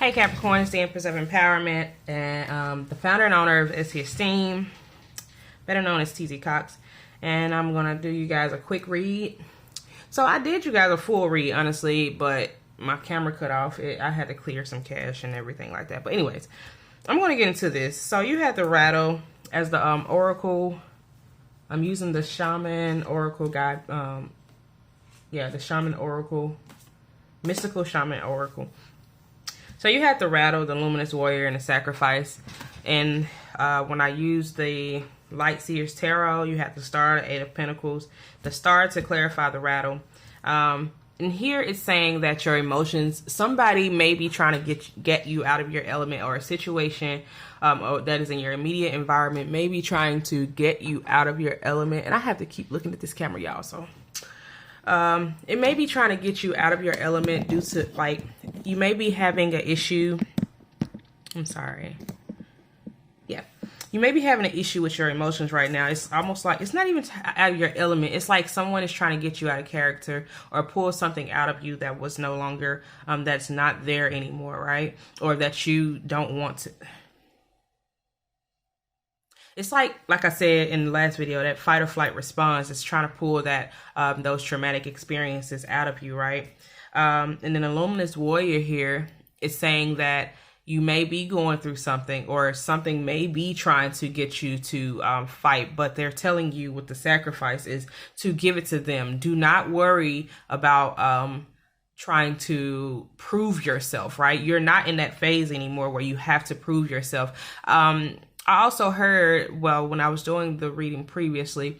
Hey Capricorn, it's the Empress of Empowerment, and the founder and owner of SC Esteem, better known as TZ Cox. And I'm gonna do you guys a quick read. So I did you guys a full read, honestly, but my camera cut off. I had to clear some cache and everything like that. But anyways, I'm gonna get into this. So you had the rattle as the oracle. I'm using the Shaman Oracle guide. The Shaman Oracle, Mystical Shaman Oracle. So you had the rattle, the luminous warrior, and the sacrifice. And when I used the Light Seer's Tarot, you had the star, the Eight of Pentacles, the star to clarify the rattle. And here it's saying that your emotions, somebody may be trying to get you out of your element, or a situation that is in your immediate environment may be trying to get you out of your element. And I have to keep looking at this camera, y'all, so it may be trying to get you out of your element due to, like, you may be having an issue. I'm sorry. Yeah. You may be having an issue with your emotions right now. It's almost like, it's not even out of your element. It's like someone is trying to get you out of character or pull something out of you that was no longer, that's not there anymore, right? Or that you don't want to. It's like I said in the last video, that fight or flight response is trying to pull that those traumatic experiences out of you, right? And then the luminous warrior here is saying that you may be going through something, or something may be trying to get you to fight, but they're telling you with the sacrifice is to give it to them. Do not worry about trying to prove yourself, right? You're not in that phase anymore where you have to prove yourself. I also heard, well, when I was doing the reading previously,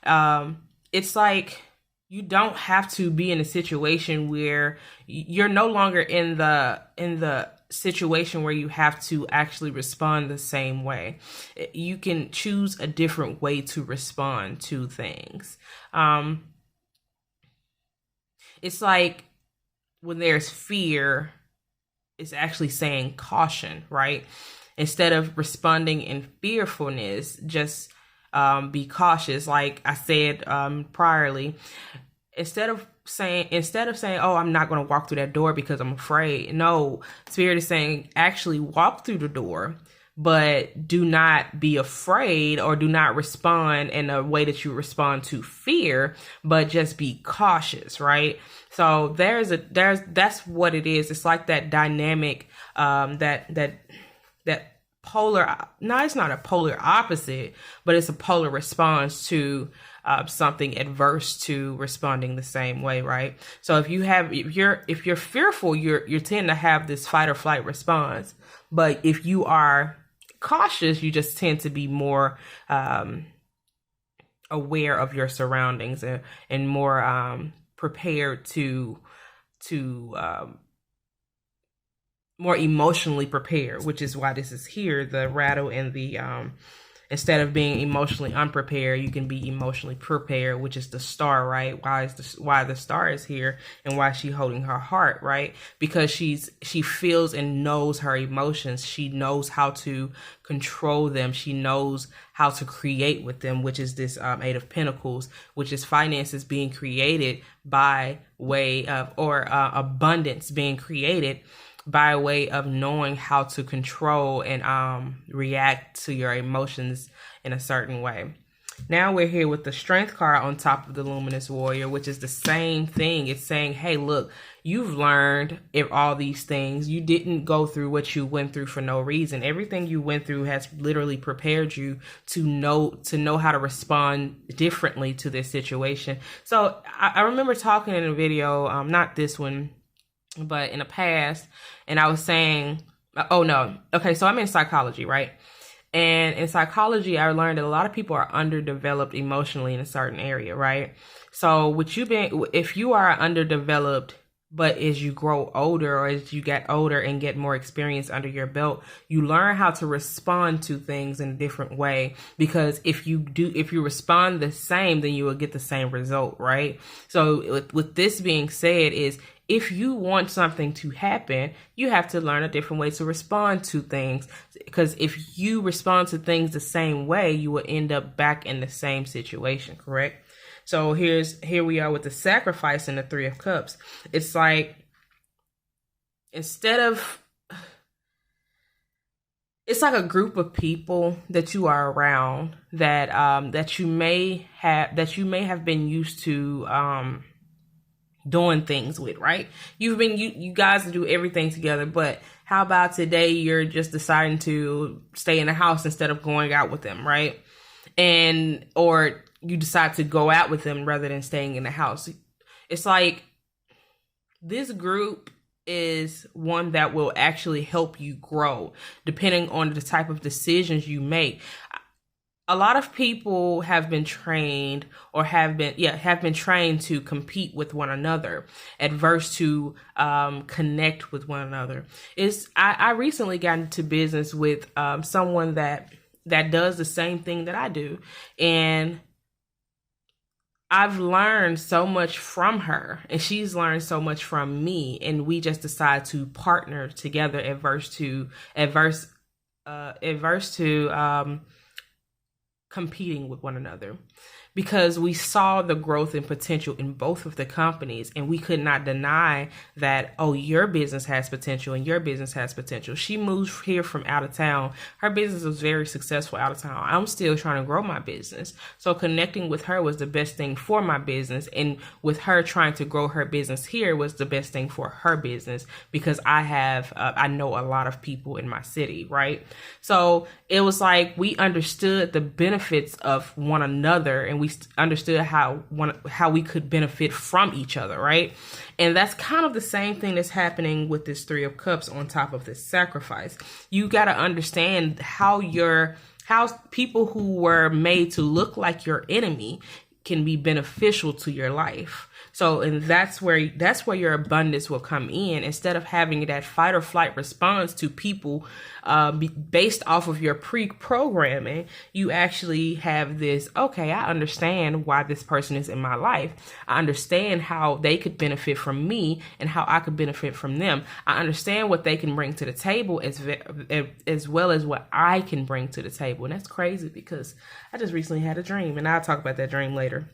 it's like you don't have to be in a situation where you're no longer in the situation where you have to actually respond the same way. You can choose a different way to respond to things. It's like when there's fear, it's actually saying caution, right? Instead of responding in fearfulness, just be cautious. Like I said priorly, instead of saying, oh, I'm not going to walk through that door because I'm afraid. No, Spirit is saying actually walk through the door, but do not be afraid, or do not respond in a way that you respond to fear, but just be cautious, right? So that's what it is. It's like that dynamic, that polar, no, it's not a polar opposite, but it's a polar response to something adverse to responding the same way, right? So if you're fearful, you tend to have this fight or flight response. But if you are cautious, you just tend to be more aware of your surroundings, and more prepared to more emotionally prepared, which is why this is here, the rattle and the instead of being emotionally unprepared, you can be emotionally prepared, which is the star, right? Why the star is here, and why she holding her heart, right? Because she feels and knows her emotions. She knows how to control them. She knows how to create with them, which is this Eight of Pentacles, which is finances being created by way of, or abundance being created by way of knowing how to control and react to your emotions in a certain way. Now we're here with the Strength card on top of the luminous warrior, which is the same thing. It's saying, hey, look, you've learned all these things. You didn't go through what you went through for no reason. Everything you went through has literally prepared you to know how to respond differently to this situation. So I remember talking in a video, not this one, but in the past, and I was saying, oh no, okay, so I'm in psychology, right? And in psychology, I learned that a lot of people are underdeveloped emotionally in a certain area, right? So if you are underdeveloped, but as you grow older, or as you get older and get more experience under your belt, you learn how to respond to things in a different way. Because if you respond the same, then you will get the same result, right? So with this being said, is if you want something to happen, you have to learn a different way to respond to things. Because if you respond to things the same way, you will end up back in the same situation, correct? So here we are with the sacrifice and the Three of Cups. It's like, instead of it's like a group of people that you are around that that you may have been used to doing things with, right? You guys do everything together, but how about today you're just deciding to stay in the house instead of going out with them, right? And or you decide to go out with them rather than staying in the house. It's like this group is one that will actually help you grow depending on the type of decisions you make. A lot of people have been trained or have been trained to compete with one another, adverse to connect with one another. I recently got into business with someone that does the same thing that I do, and I've learned so much from her, and she's learned so much from me, and we just decide to partner together, adverse to competing with one another, because we saw the growth and potential in both of the companies, and we could not deny that, oh, your business has potential and your business has potential. She moved here from out of town. Her business was very successful out of town. I'm still trying to grow my business. So connecting with her was the best thing for my business, and with her trying to grow her business here was the best thing for her business, because I know a lot of people in my city, right? So it was like we understood the benefits of one another, and we understood how we could benefit from each other, right? And that's kind of the same thing that's happening with this Three of Cups on top of this sacrifice. You got to understand how people who were made to look like your enemy can be beneficial to your life. So, and that's where your abundance will come in. Instead of having that fight or flight response to people based off of your pre-programming, you actually have this, okay, I understand why this person is in my life. I understand how they could benefit from me and how I could benefit from them. I understand what they can bring to the table as well as what I can bring to the table. And that's crazy, because I just recently had a dream, and I'll talk about that dream later.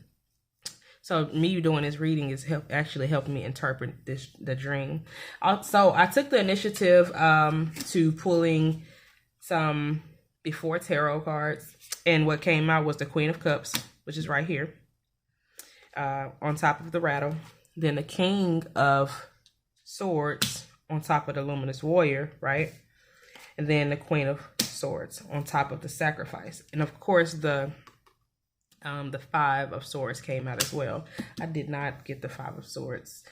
So me doing this reading is actually helping me interpret the dream. So I took the initiative to pulling some before tarot cards, and what came out was the Queen of Cups, which is right here on top of the rattle. Then the King of Swords on top of the Luminous Warrior, right? And then the Queen of Swords on top of the Sacrifice. And of course, the Five of Swords came out as well. I did not get the Five of Swords.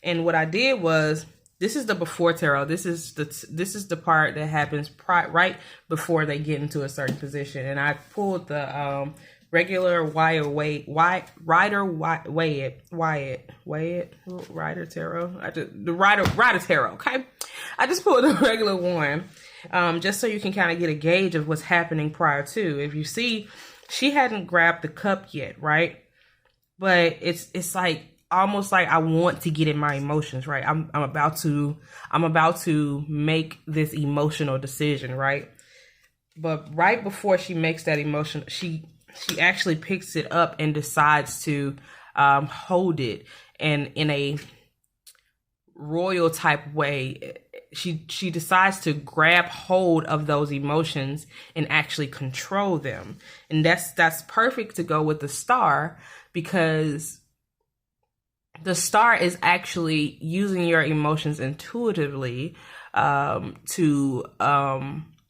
And what I did was, this is the before tarot. This is the part that happens right before they get into a certain position. And I pulled the regular Rider Tarot. The Rider Tarot. Okay, I just pulled the regular one, just so you can kind of get a gauge of what's happening prior to. If you see, she hadn't grabbed the cup yet, right? But it's like almost like I want to get in my emotions, right? I'm about to make this emotional decision, right? But right before she makes that emotion, she actually picks it up and decides to hold it, and in a royal type way, she decides to grab hold of those emotions and actually control them. And that's perfect to go with the Star, because the Star is actually using your emotions intuitively to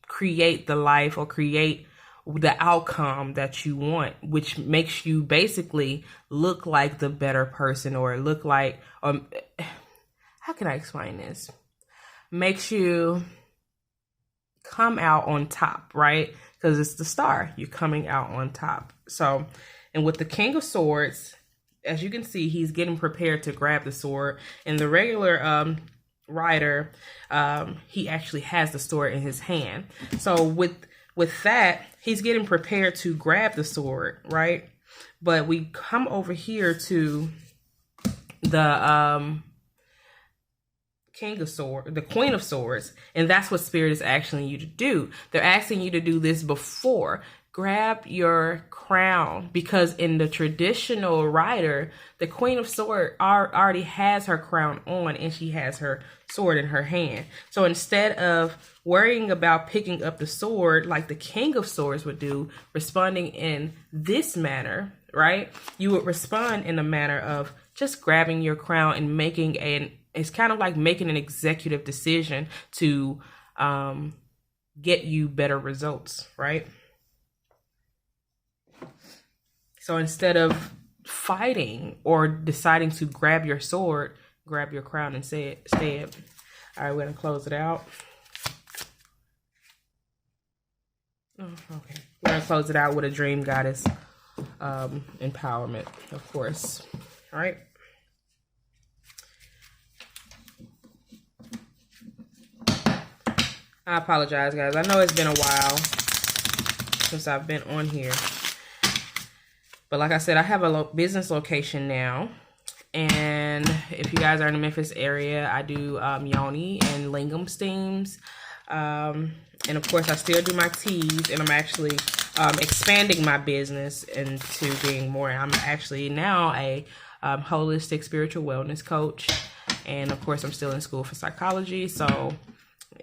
create the life or create the outcome that you want, which makes you basically look like the better person, or look like, how can I explain this? Makes you come out on top, right? Because it's the Star. You're coming out on top. So, and with the King of Swords, as you can see, he's getting prepared to grab the sword. And the regular rider, he actually has the sword in his hand. So with that, he's getting prepared to grab the sword, right? But we come over here to the King of Swords, the Queen of Swords, and that's what Spirit is asking you to do. They're asking you to do this before. grab your crown, because in the traditional rider, the Queen of Swords already has her crown on and she has her sword in her hand. So instead of worrying about picking up the sword like the King of Swords would do, responding in this manner, right? You would respond in a manner of just grabbing your crown and it's kind of like making an executive decision to get you better results, right? So instead of fighting or deciding to grab your sword, grab your crown instead. All right, we're going to close it out. Oh, okay. We're going to close it out with a dream goddess empowerment, of course. All right. I apologize, guys. I know it's been a while since I've been on here. But like I said, I have a business location now. And if you guys are in the Memphis area, I do yoni and lingam steams. And of course, I still do my teas. And I'm actually expanding my business into being more. I'm actually now a holistic spiritual wellness coach. And of course, I'm still in school for psychology. So,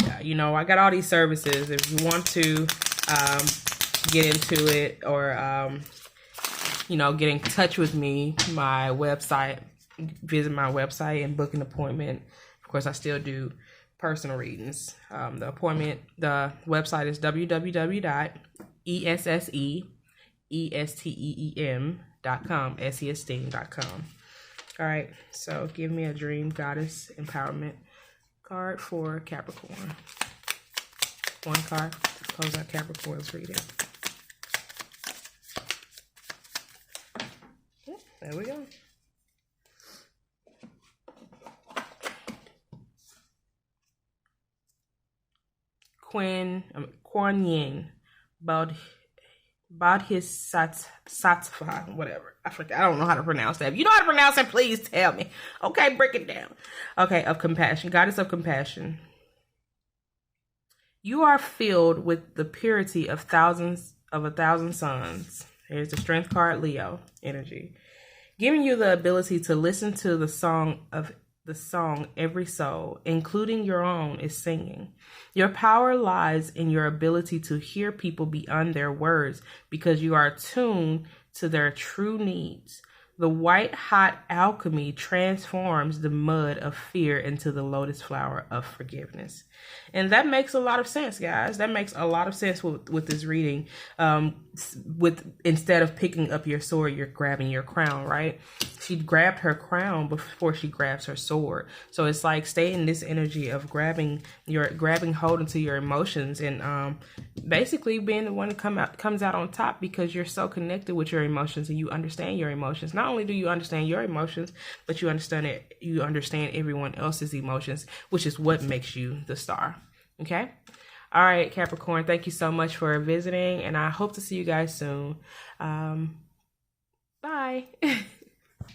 yeah, you know, I got all these services. If you want to get into it or you know, get in touch with me, my website, visit my website and book an appointment. Of course, I still do personal readings. The website is www.esteem.com, esteem.com. All right, so give me a dream goddess empowerment card for Capricorn. One card to close out Capricorn's reading. There we go. Kuan Yin, Bodhisattva, whatever. I forget. I don't know how to pronounce that. If you know how to pronounce it, please tell me. Okay, break it down. Okay, of compassion, goddess of compassion. You are filled with the purity of a thousand suns. Here's the strength card, Leo energy, giving you the ability to listen to the song every soul, including your own, is singing. Your power lies in your ability to hear people beyond their words because you are attuned to their true needs. The white-hot alchemy transforms the mud of fear into the lotus flower of forgiveness. And that makes a lot of sense, guys. That makes a lot of sense with this reading. Instead of picking up your sword, you're grabbing your crown, right? She grabbed her crown before she grabs her sword. So it's like stay in this energy of grabbing hold into your emotions and basically being the one that comes out on top because you're so connected with your emotions and you understand your emotions. Not only do you understand your emotions, but you understand everyone else's emotions, which is what makes you the star. Okay? All right, Capricorn, thank you so much for visiting, and I hope to see you guys soon. Bye.